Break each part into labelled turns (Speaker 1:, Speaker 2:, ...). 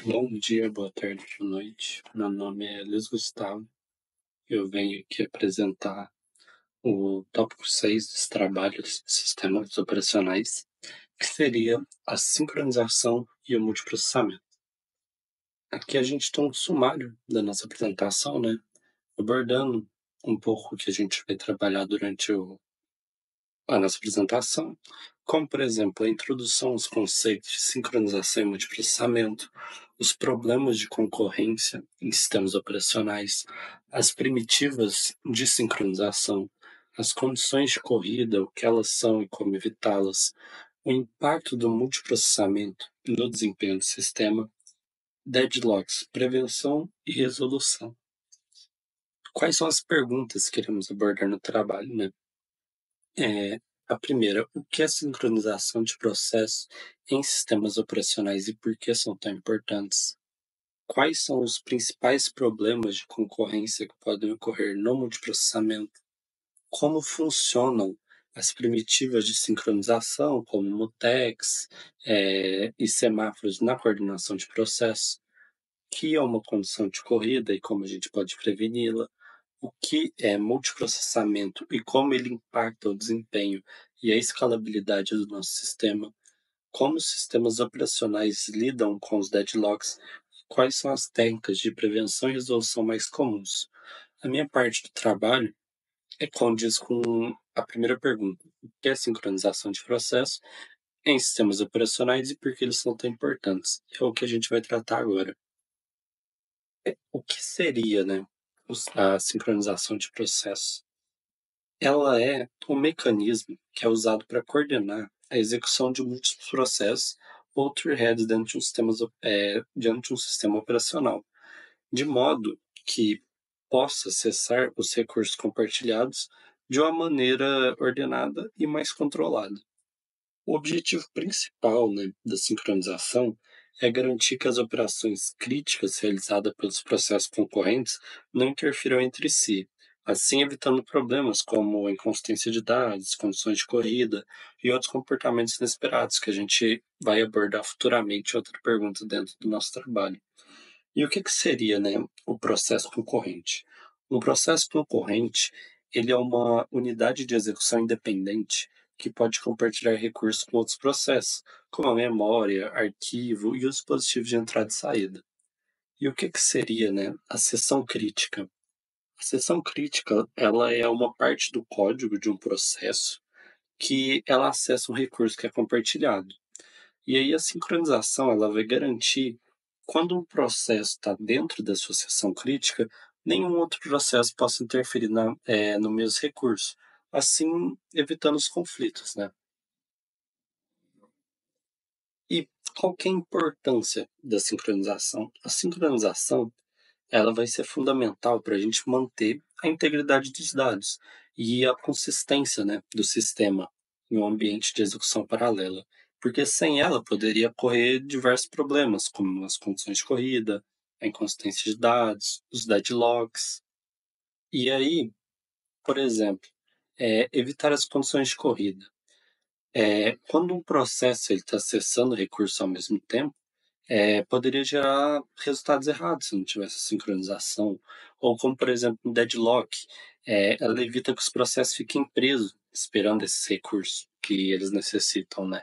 Speaker 1: Bom dia, boa tarde, boa noite. Meu nome é Luiz Gustavo. Eu venho aqui apresentar o tópico 6 dos trabalhos de sistemas operacionais, que seria a sincronização e o multiprocessamento. Aqui a gente tem um sumário da nossa apresentação, né? Abordando um pouco o que a gente vai trabalhar durante a nossa apresentação, como, por exemplo, a introdução aos conceitos de sincronização e multiprocessamento, os problemas de concorrência em sistemas operacionais, as primitivas de sincronização, as condições de corrida, o que elas são e como evitá-las, o impacto do multiprocessamento no desempenho do sistema, deadlocks, prevenção e resolução. Quais são as perguntas que iremos abordar no trabalho, né? A primeira, o que é sincronização de processos em sistemas operacionais e por que são tão importantes? Quais são os principais problemas de concorrência que podem ocorrer no multiprocessamento? Como funcionam as primitivas de sincronização, como mutex, e semáforos na coordenação de processos? O que é uma condição de corrida e como a gente pode preveni-la? O que é multiprocessamento e como ele impacta o desempenho e a escalabilidade do nosso sistema? Como os sistemas operacionais lidam com os deadlocks? Quais são as técnicas de prevenção e resolução mais comuns? A minha parte do trabalho condiz com a primeira pergunta: o que é sincronização de processo em sistemas operacionais e por que eles são tão importantes? É o que a gente vai tratar agora. O que seria, né, a sincronização de processos? Ela é um mecanismo que é usado para coordenar a execução de múltiplos processos ou threads dentro de diante de um sistema operacional, de modo que possa acessar os recursos compartilhados de uma maneira ordenada e mais controlada. O objetivo principal, né, da sincronização é garantir que as operações críticas realizadas pelos processos concorrentes não interfiram entre si, assim evitando problemas como inconsistência de dados, condições de corrida e outros comportamentos inesperados que a gente vai abordar futuramente em outra pergunta dentro do nosso trabalho. E o que que seria, né, o processo concorrente? Um processo concorrente, ele é uma unidade de execução independente que pode compartilhar recursos com outros processos, como a memória, arquivo e os dispositivos de entrada e saída. E o que que seria, né, a seção crítica? A seção crítica, ela é uma parte do código de um processo que ela acessa um recurso que é compartilhado. E aí a sincronização ela vai garantir quando um processo está dentro da sua seção crítica, nenhum outro processo possa interferir no mesmo recurso, assim evitando os conflitos, né? E qual que é a importância da sincronização? A sincronização ela vai ser fundamental para a gente manter a integridade dos dados e a consistência, né, do sistema em um ambiente de execução paralela, porque sem ela poderia ocorrer diversos problemas, como as condições de corrida, a inconsistência de dados, os deadlocks. E aí, por exemplo, evitar as condições de corrida. Quando um processo está acessando recursos ao mesmo tempo, poderia gerar resultados errados se não tivesse sincronização, ou como, por exemplo, um deadlock, ela evita que os processos fiquem presos, esperando esses recursos que eles necessitam, né?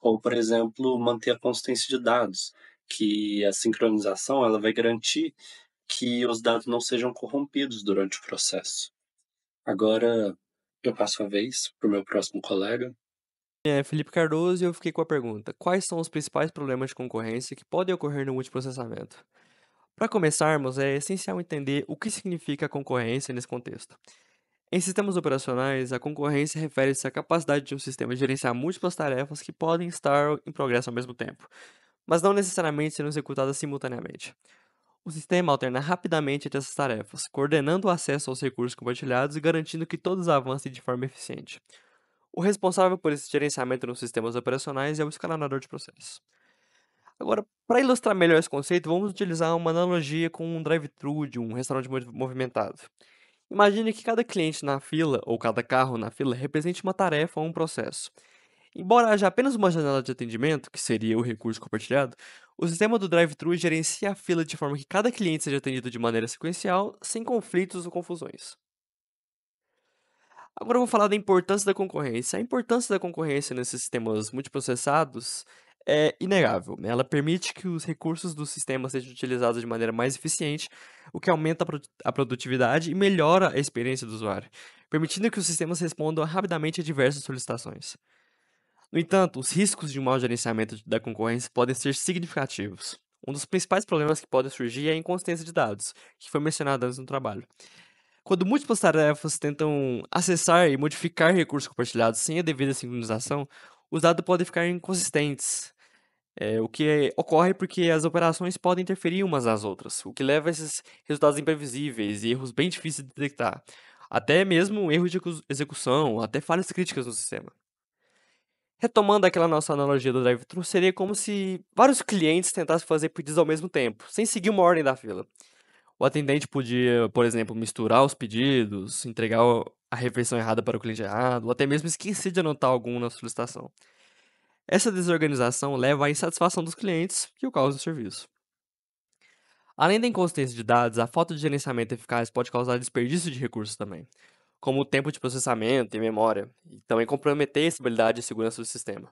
Speaker 1: Ou, por exemplo, manter a consistência de dados, que a sincronização ela vai garantir que os dados não sejam corrompidos durante o processo. Agora, eu passo a vez para o meu próximo colega.
Speaker 2: É Felipe Cardoso e eu fiquei com a pergunta: quais são os principais problemas de concorrência que podem ocorrer no multiprocessamento? Para começarmos, é essencial entender o que significa concorrência nesse contexto. Em sistemas operacionais, a concorrência refere-se à capacidade de um sistema de gerenciar múltiplas tarefas que podem estar em progresso ao mesmo tempo, mas não necessariamente serão executadas simultaneamente. O sistema alterna rapidamente entre essas tarefas, coordenando o acesso aos recursos compartilhados e garantindo que todos avancem de forma eficiente. O responsável por esse gerenciamento nos sistemas operacionais é o escalonador de processos. Agora, para ilustrar melhor esse conceito, vamos utilizar uma analogia com um drive-thru de um restaurante movimentado. Imagine que cada cliente na fila, ou cada carro na fila, represente uma tarefa ou um processo. Embora haja apenas uma janela de atendimento, que seria o recurso compartilhado, O sistema do drive-thru gerencia a fila de forma que cada cliente seja atendido de maneira sequencial, sem conflitos ou confusões. Agora eu vou falar da importância da concorrência. A importância da concorrência nesses sistemas multiprocessados é inegável, né? Ela permite que os recursos do sistema sejam utilizados de maneira mais eficiente, o que aumenta a produtividade e melhora a experiência do usuário, permitindo que os sistemas respondam rapidamente a diversas solicitações. No entanto, os riscos de um mau gerenciamento da concorrência podem ser significativos. Um dos principais problemas que pode surgir é a inconsistência de dados, que foi mencionado antes no trabalho. Quando múltiplas tarefas tentam acessar e modificar recursos compartilhados sem a devida sincronização, os dados podem ficar inconsistentes. O que ocorre porque as operações podem interferir umas nas outras, o que leva a esses resultados imprevisíveis e erros bem difíceis de detectar. Até mesmo erros de execução, até falhas críticas no sistema. Retomando aquela nossa analogia do drive-thru, seria como se vários clientes tentassem fazer pedidos ao mesmo tempo, sem seguir uma ordem da fila. O atendente podia, por exemplo, misturar os pedidos, entregar a refeição errada para o cliente errado, ou até mesmo esquecer de anotar algum na solicitação. Essa desorganização leva à insatisfação dos clientes e o caos do serviço. Além da inconsistência de dados, a falta de gerenciamento eficaz pode causar desperdício de recursos também, como o tempo de processamento e memória, e também comprometer a estabilidade e segurança do sistema.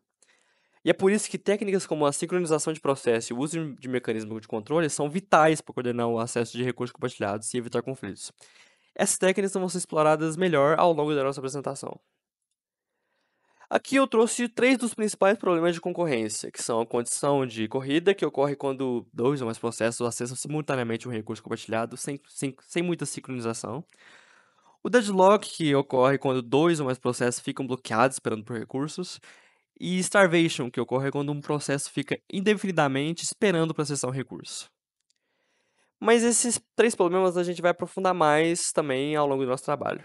Speaker 2: E é por isso que técnicas como a sincronização de processo e o uso de mecanismos de controle são vitais para coordenar o acesso de recursos compartilhados e evitar conflitos. Essas técnicas vão ser exploradas melhor ao longo da nossa apresentação. Aqui eu trouxe três dos principais problemas de concorrência, que são a condição de corrida, que ocorre quando dois ou mais processos acessam simultaneamente um recurso compartilhado sem muita sincronização. O deadlock, que ocorre quando dois ou mais processos ficam bloqueados esperando por recursos. E starvation, que ocorre quando um processo fica indefinidamente esperando processar um recurso. Mas esses três problemas a gente vai aprofundar mais também ao longo do nosso trabalho.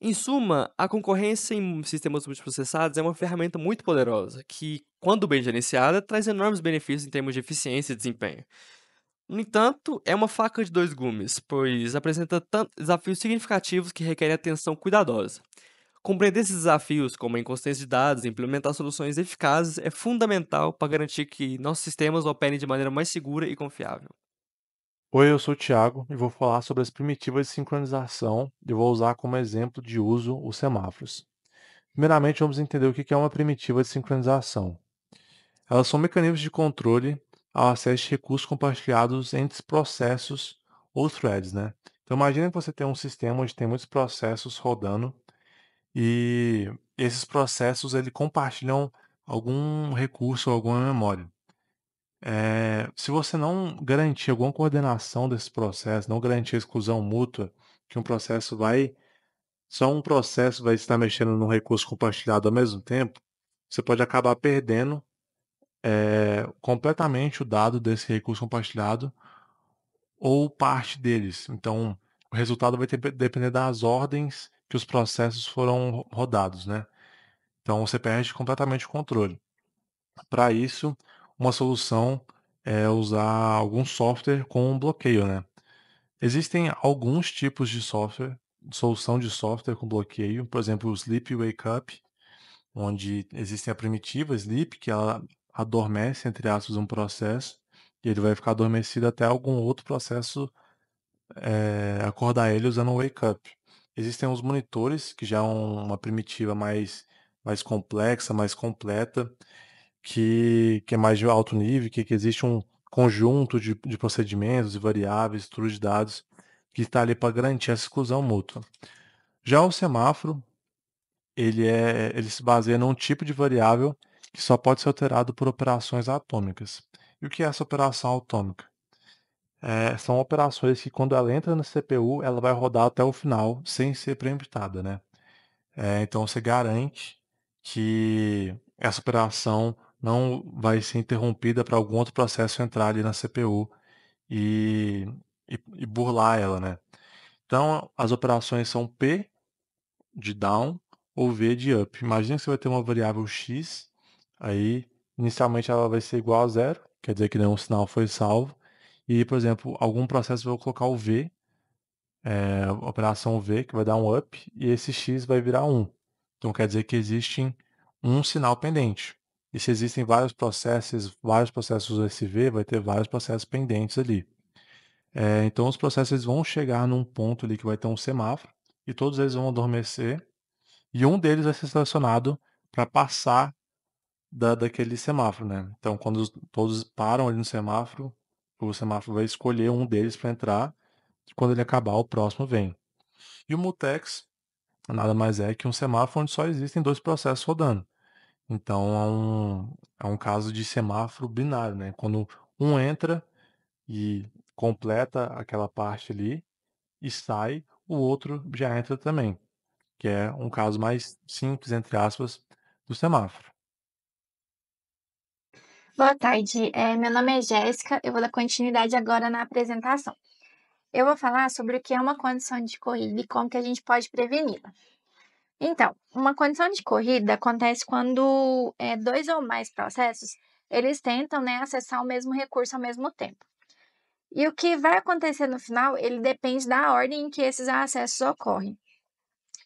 Speaker 2: Em suma, a concorrência em sistemas multiprocessados é uma ferramenta muito poderosa, que, quando bem gerenciada, traz enormes benefícios em termos de eficiência e desempenho. No entanto, é uma faca de dois gumes, pois apresenta desafios significativos que requerem atenção cuidadosa. Compreender esses desafios, como a inconsistência de dados e implementar soluções eficazes, é fundamental para garantir que nossos sistemas operem de maneira mais segura e confiável.
Speaker 3: Oi, eu sou o Thiago e vou falar sobre as primitivas de sincronização e vou usar como exemplo de uso os semáforos. Primeiramente, vamos entender o que é uma primitiva de sincronização. Elas são mecanismos de controle ao acesso de recursos compartilhados entre processos ou threads, né? Então, imagine que você tem um sistema onde tem muitos processos rodando e esses processos compartilham algum recurso ou alguma memória. Se você não garantir alguma coordenação desse processo, não garantir a exclusão mútua, que só um processo vai estar mexendo num recurso compartilhado ao mesmo tempo, você pode acabar perdendo completamente o dado desse recurso compartilhado ou parte deles. Então, o resultado vai depender das ordens que os processos foram rodados, né? Então, você perde completamente o controle. Para isso, uma solução é usar algum software com um bloqueio, né? Existem alguns tipos de software, solução de software com bloqueio, por exemplo, o Sleep Wake Up, onde existe a primitiva Sleep, que ela adormece, entre aspas, um processo, e ele vai ficar adormecido até algum outro processo acordar ele usando o Wake Up. Existem os monitores, que já é uma primitiva mais complexa, mais completa, que é mais de alto nível, que existe um conjunto de procedimentos e variáveis, estruturas de dados, que está ali para garantir essa exclusão mútua. Já o semáforo, ele se baseia num tipo de variável que só pode ser alterado por operações atômicas. E o que é essa operação atômica? São operações que, quando ela entra na CPU, ela vai rodar até o final sem ser preemptada, né? Então você garante que essa operação não vai ser interrompida para algum outro processo entrar ali na CPU e, e burlar ela, né? Então as operações são P de down ou V de up. Imagina que você vai ter uma variável x, aí inicialmente ela vai ser igual a zero, quer dizer que nenhum sinal foi salvo. E, por exemplo, algum processo vai colocar o V, operação V, que vai dar um up, e esse x vai virar 1. Então quer dizer que existe um sinal pendente. E se existem vários processos USB, vai ter vários processos pendentes ali. Então os processos eles vão chegar num ponto ali que vai ter um semáforo, e todos eles vão adormecer, e um deles vai ser selecionado para passar daquele semáforo, né. Então quando todos param ali no semáforo, o semáforo vai escolher um deles para entrar, e quando ele acabar o próximo vem. E o mutex nada mais é que um semáforo onde só existem 2 processos rodando. Então é um caso de semáforo binário, né, quando um entra e completa aquela parte ali e sai, o outro já entra também, que é um caso mais "simples", entre aspas, do semáforo.
Speaker 4: Boa tarde, meu nome é Jéssica, eu vou dar continuidade agora na apresentação. Eu vou falar sobre o que é uma condição de corrida e como que a gente pode preveni-la. Então, uma condição de corrida acontece quando dois ou mais processos, eles tentam, né, acessar o mesmo recurso ao mesmo tempo. E o que vai acontecer no final, ele depende da ordem em que esses acessos ocorrem.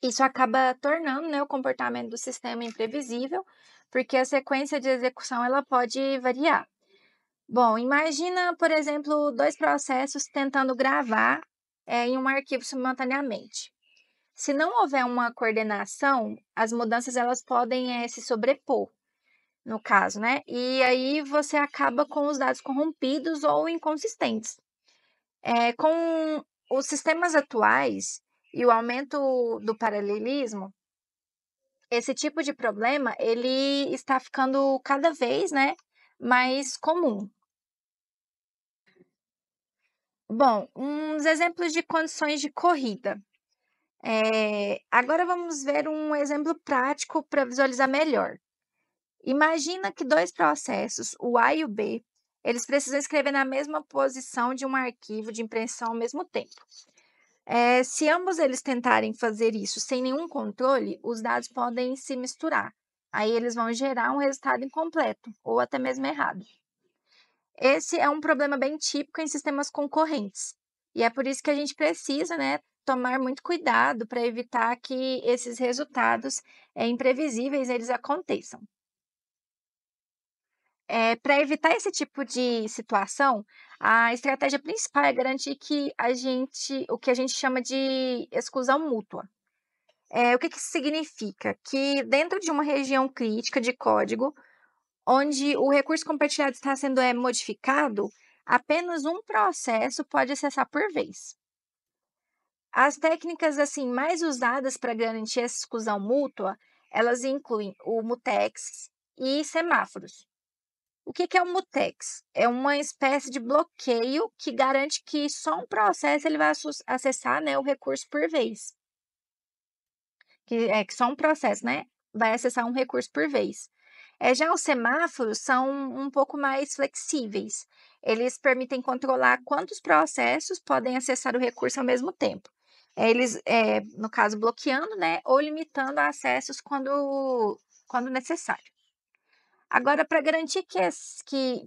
Speaker 4: Isso acaba tornando, né, o comportamento do sistema imprevisível, porque a sequência de execução ela pode variar. Bom, imagina, por exemplo, dois processos tentando gravar em um arquivo simultaneamente. Se não houver uma coordenação, as mudanças elas podem se sobrepor, no caso, né? E aí você acaba com os dados corrompidos ou inconsistentes. Com os sistemas atuais e o aumento do paralelismo, esse tipo de problema ele está ficando cada vez, né, mais comum. Bom, uns exemplos de condições de corrida. Agora vamos ver um exemplo prático para visualizar melhor. Imagina que dois processos, o A e o B, eles precisam escrever na mesma posição de um arquivo de impressão ao mesmo tempo. Se ambos eles tentarem fazer isso sem nenhum controle, os dados podem se misturar. Aí eles vão gerar um resultado incompleto ou até mesmo errado. Esse é um problema bem típico em sistemas concorrentes. E é por isso que a gente precisa, né, tomar muito cuidado para evitar que esses resultados imprevisíveis eles aconteçam. Para evitar esse tipo de situação, a estratégia principal é garantir que o que a gente chama de exclusão mútua. O que que isso significa? Que dentro de uma região crítica de código, onde o recurso compartilhado está sendo modificado, apenas um processo pode acessar por vez. As técnicas assim mais usadas para garantir essa exclusão mútua, elas incluem o mutex e semáforos. O que que é o mutex? É uma espécie de bloqueio que garante que só um processo ele vai acessar, né, o recurso por vez. Que só um processo, né, vai acessar um recurso por vez. Já os semáforos são um pouco mais flexíveis. Eles permitem controlar quantos processos podem acessar o recurso ao mesmo tempo. No caso, bloqueando, né, ou limitando acessos quando necessário. Agora, para garantir que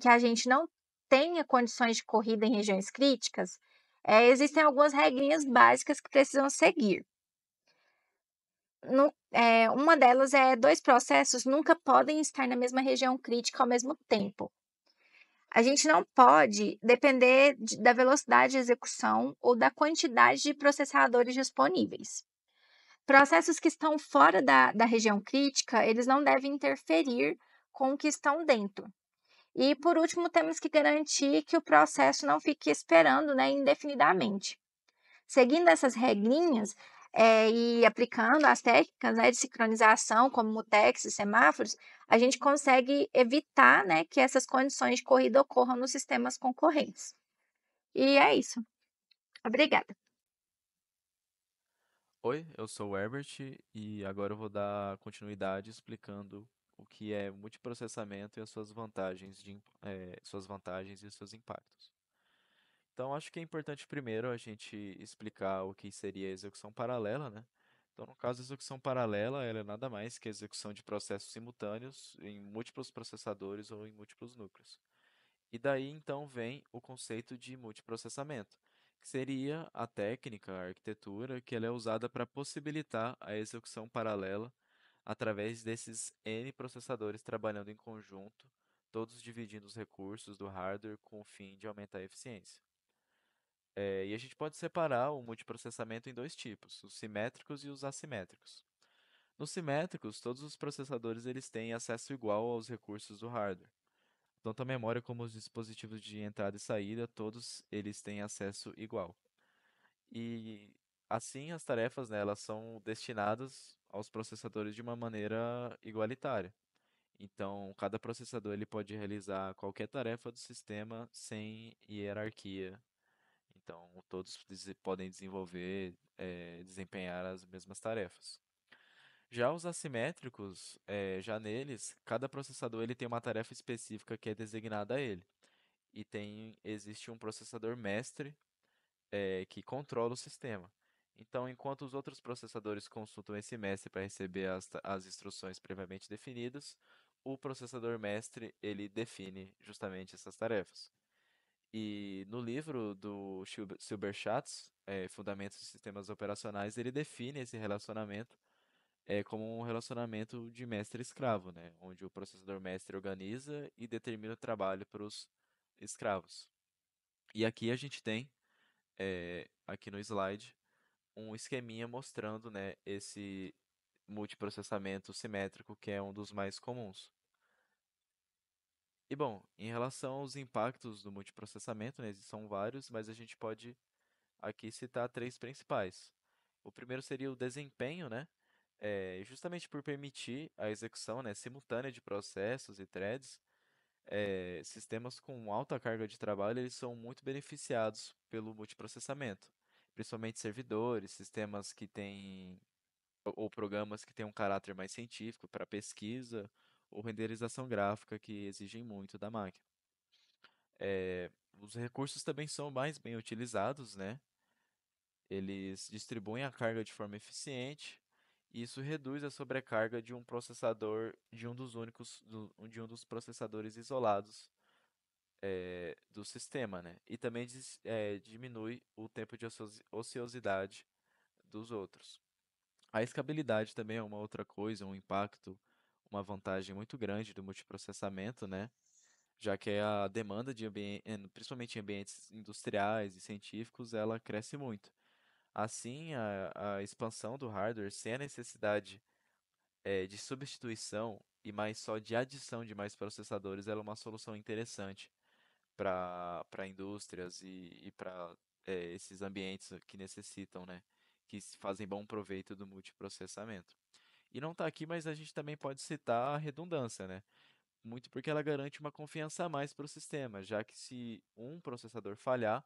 Speaker 4: a gente não tenha condições de corrida em regiões críticas, existem algumas regrinhas básicas que precisam seguir. Uma delas é dois processos nunca podem estar na mesma região crítica ao mesmo tempo. A gente não pode depender da velocidade de execução ou da quantidade de processadores disponíveis. Processos que estão fora da região crítica, eles não devem interferir com o que estão dentro. E, por último, temos que garantir que o processo não fique esperando, né, indefinidamente. Seguindo essas regrinhas e aplicando as técnicas, né, de sincronização, como mutex e semáforos, a gente consegue evitar, né, que essas condições de corrida ocorram nos sistemas concorrentes. E é isso. Obrigada.
Speaker 5: Oi, eu sou o Herbert e agora eu vou dar continuidade explicando o que é multiprocessamento e as suas suas vantagens e seus impactos. Então, acho que é importante primeiro a gente explicar o que seria a execução paralela, né? Então, no caso, a execução paralela, ela é nada mais que a execução de processos simultâneos em múltiplos processadores ou em múltiplos núcleos. E daí então vem o conceito de multiprocessamento, que seria a técnica, a arquitetura que ela é usada para possibilitar a execução paralela através desses N processadores trabalhando em conjunto, todos dividindo os recursos do hardware com o fim de aumentar a eficiência. E a gente pode separar o multiprocessamento em dois tipos, os simétricos e os assimétricos. Nos simétricos, todos os processadores eles têm acesso igual aos recursos do hardware. Tanto a memória como os dispositivos de entrada e saída, todos eles têm acesso igual. E assim as tarefas, né, elas são destinadas aos processadores de uma maneira igualitária. Então, cada processador ele pode realizar qualquer tarefa do sistema sem hierarquia. Então, todos podem desenvolver, desempenhar as mesmas tarefas. Já os assimétricos, já neles, cada processador ele tem uma tarefa específica que é designada a ele. E existe um processador mestre, que controla o sistema. Então, enquanto os outros processadores consultam esse mestre para receber as instruções previamente definidas, o processador mestre ele define justamente essas tarefas. E no livro do Silberschatz, Fundamentos de Sistemas Operacionais, ele define esse relacionamento como um relacionamento de mestre-escravo, né? Onde o processador mestre organiza e determina o trabalho para os escravos. E aqui a gente tem, aqui no slide, um esqueminha mostrando, né, esse multiprocessamento simétrico que é um dos mais comuns. E bom, em relação aos impactos do multiprocessamento, né, são vários, mas a gente pode aqui citar três principais. O primeiro seria o desempenho, né? Justamente por permitir a execução, né, simultânea de processos e threads, sistemas com alta carga de trabalho eles são muito beneficiados pelo multiprocessamento, principalmente servidores, sistemas que têm ou programas que têm um caráter mais científico para pesquisa ou renderização gráfica que exigem muito da máquina. Os recursos também são mais bem utilizados, né? Eles distribuem a carga de forma eficiente e isso reduz a sobrecarga de um processador de um dos processadores isolados do sistema, né? E também diminui o tempo de ociosidade dos outros. A escalabilidade também é uma outra coisa, um impacto, uma vantagem muito grande do multiprocessamento, né? Já que a demanda principalmente em ambientes industriais e científicos, ela cresce muito. Assim, a expansão do hardware sem a necessidade de substituição e mais só de adição de mais processadores, ela é uma solução interessante para indústrias e para esses ambientes que necessitam, né, que fazem bom proveito do multiprocessamento. E não está aqui, mas a gente também pode citar a redundância, né? Muito porque ela garante uma confiança a mais para o sistema, já que se um processador falhar,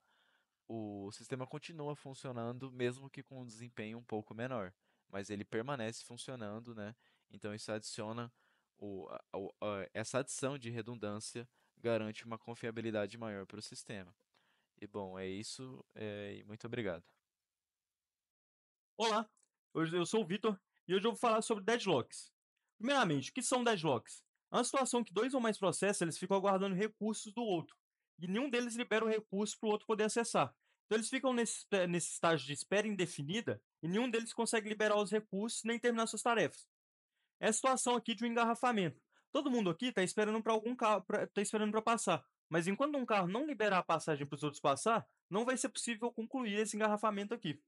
Speaker 5: o sistema continua funcionando, mesmo que com um desempenho um pouco menor, mas ele permanece funcionando, né? Então isso adiciona essa adição de redundância garante uma confiabilidade maior para o sistema. E bom, é isso, e muito obrigado.
Speaker 6: Olá, eu sou o Vitor e hoje eu vou falar sobre deadlocks. Primeiramente, o que são deadlocks? É uma situação em que dois ou mais processos eles ficam aguardando recursos do outro e nenhum deles libera o recurso para o outro poder acessar. Então eles ficam nesse estágio de espera indefinida e nenhum deles consegue liberar os recursos nem terminar suas tarefas. É a situação aqui de um engarrafamento. Todo mundo aqui está esperando para algum carro, está esperando para passar, mas enquanto um carro não liberar a passagem para os outros passar, não vai ser possível concluir esse engarrafamento aqui.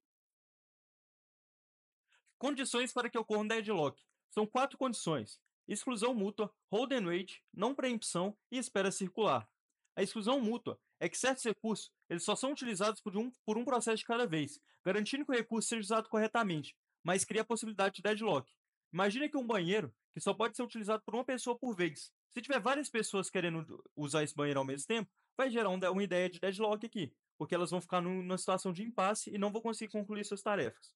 Speaker 6: Condições para que ocorra um deadlock. São 4 condições: exclusão mútua, hold and wait, não preempção e espera circular. A exclusão mútua é que certos recursos eles só são utilizados por um processo de cada vez, garantindo que o recurso seja usado corretamente, mas cria a possibilidade de deadlock. Imagine que um banheiro que só pode ser utilizado por uma pessoa por vez. Se tiver várias pessoas querendo usar esse banheiro ao mesmo tempo, vai gerar uma ideia de deadlock aqui, porque elas vão ficar numa situação de impasse e não vão conseguir concluir suas tarefas.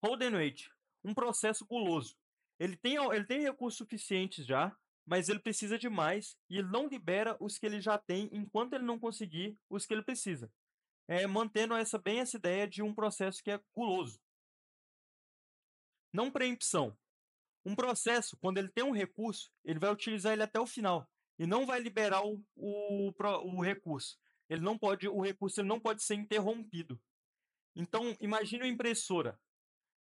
Speaker 6: Hold and wait, um processo guloso. Ele tem recursos suficientes já, mas ele precisa de mais e ele não libera os que ele já tem enquanto ele não conseguir os que ele precisa. Mantendo essa ideia de um processo que é guloso. Não preempção. Um processo, quando ele tem um recurso, ele vai utilizar ele até o final e não vai liberar o recurso. O recurso ele não pode ser interrompido. Então, imagine uma impressora.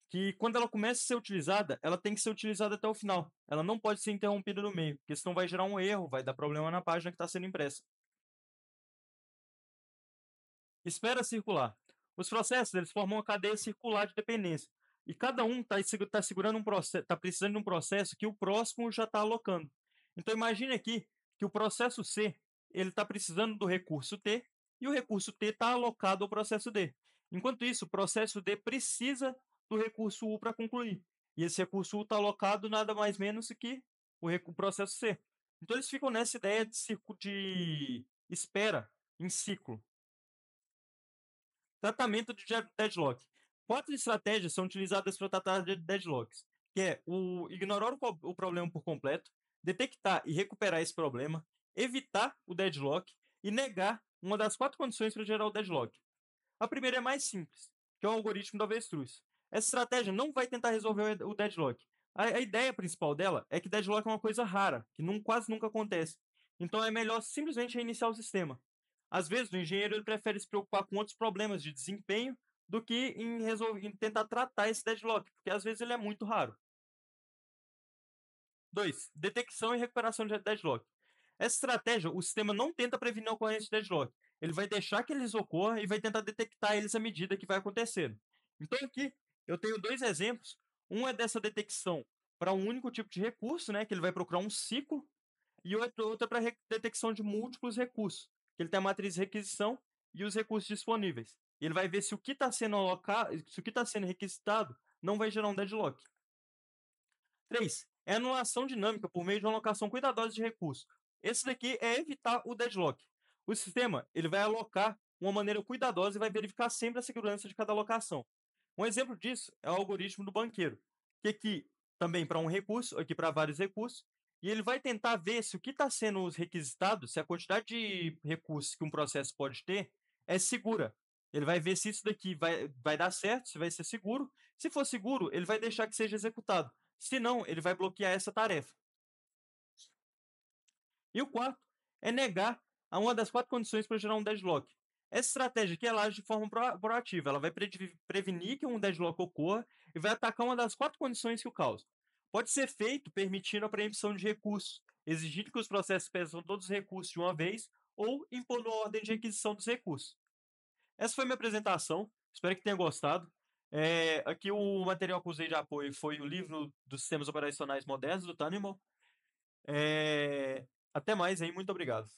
Speaker 6: que quando ela começa a ser utilizada, ela tem que ser utilizada até o final. Ela não pode ser interrompida no meio, porque senão vai gerar um erro, vai dar problema na página que está sendo impressa. Espera circular. Os processos eles formam uma cadeia circular de dependência. E cada um está segurando um processo, está precisando de um processo que o próximo já está alocando. Então imagine aqui que o processo C ele está precisando do recurso T e o recurso T está alocado ao processo D. Enquanto isso, o processo D precisa do recurso U para concluir. E esse recurso U está alocado nada mais menos que o processo C. Então eles ficam nessa ideia de espera em ciclo. Tratamento de deadlock. 4 estratégias são utilizadas para tratar de deadlocks, que é ignorar o problema por completo, detectar e recuperar esse problema, evitar o deadlock e negar uma das 4 condições para gerar o deadlock. A primeira é mais simples, que é o algoritmo do avestruz. Essa estratégia não vai tentar resolver o deadlock. A ideia principal dela é que deadlock é uma coisa rara, que quase nunca acontece. Então é melhor simplesmente reiniciar o sistema. Às vezes, o engenheiro ele prefere se preocupar com outros problemas de desempenho do que em tentar tratar esse deadlock, porque às vezes ele é muito raro. 2. Detecção e recuperação de deadlock. Essa estratégia, o sistema não tenta prevenir a ocorrência de deadlock. Ele vai deixar que eles ocorram e vai tentar detectar eles à medida que vai acontecendo. Então aqui eu tenho 2 exemplos. Um é dessa detecção para um único tipo de recurso, né, que ele vai procurar um ciclo, e outro é para detecção de múltiplos recursos, que ele tem a matriz de requisição e os recursos disponíveis. E ele vai ver se o que está sendo alocado, se o que está sendo requisitado não vai gerar um deadlock. 3. É anulação dinâmica por meio de uma alocação cuidadosa de recursos. Esse daqui é evitar o deadlock. O sistema ele vai alocar de uma maneira cuidadosa e vai verificar sempre a segurança de cada alocação. Um exemplo disso é o algoritmo do banqueiro, que aqui também para um recurso, aqui para vários recursos, e ele vai tentar ver se o que está sendo requisitado, se a quantidade de recursos que um processo pode ter é segura. Ele vai ver se isso daqui vai dar certo, se vai ser seguro. Se for seguro, ele vai deixar que seja executado. Se não, ele vai bloquear essa tarefa. E o quarto é negar a uma das 4 condições para gerar um deadlock. Essa estratégia aqui ela age de forma proativa. Ela vai prevenir que um deadlock ocorra e vai atacar uma das 4 condições que o causa. Pode ser feito permitindo a preempção de recursos, exigindo que os processos peçam todos os recursos de uma vez ou impondo a ordem de requisição dos recursos. Essa foi a minha apresentação. Espero que tenha gostado. Aqui o material que eu usei de apoio foi o livro dos sistemas operacionais modernos do Tannenbaum. Até mais aí, muito obrigado.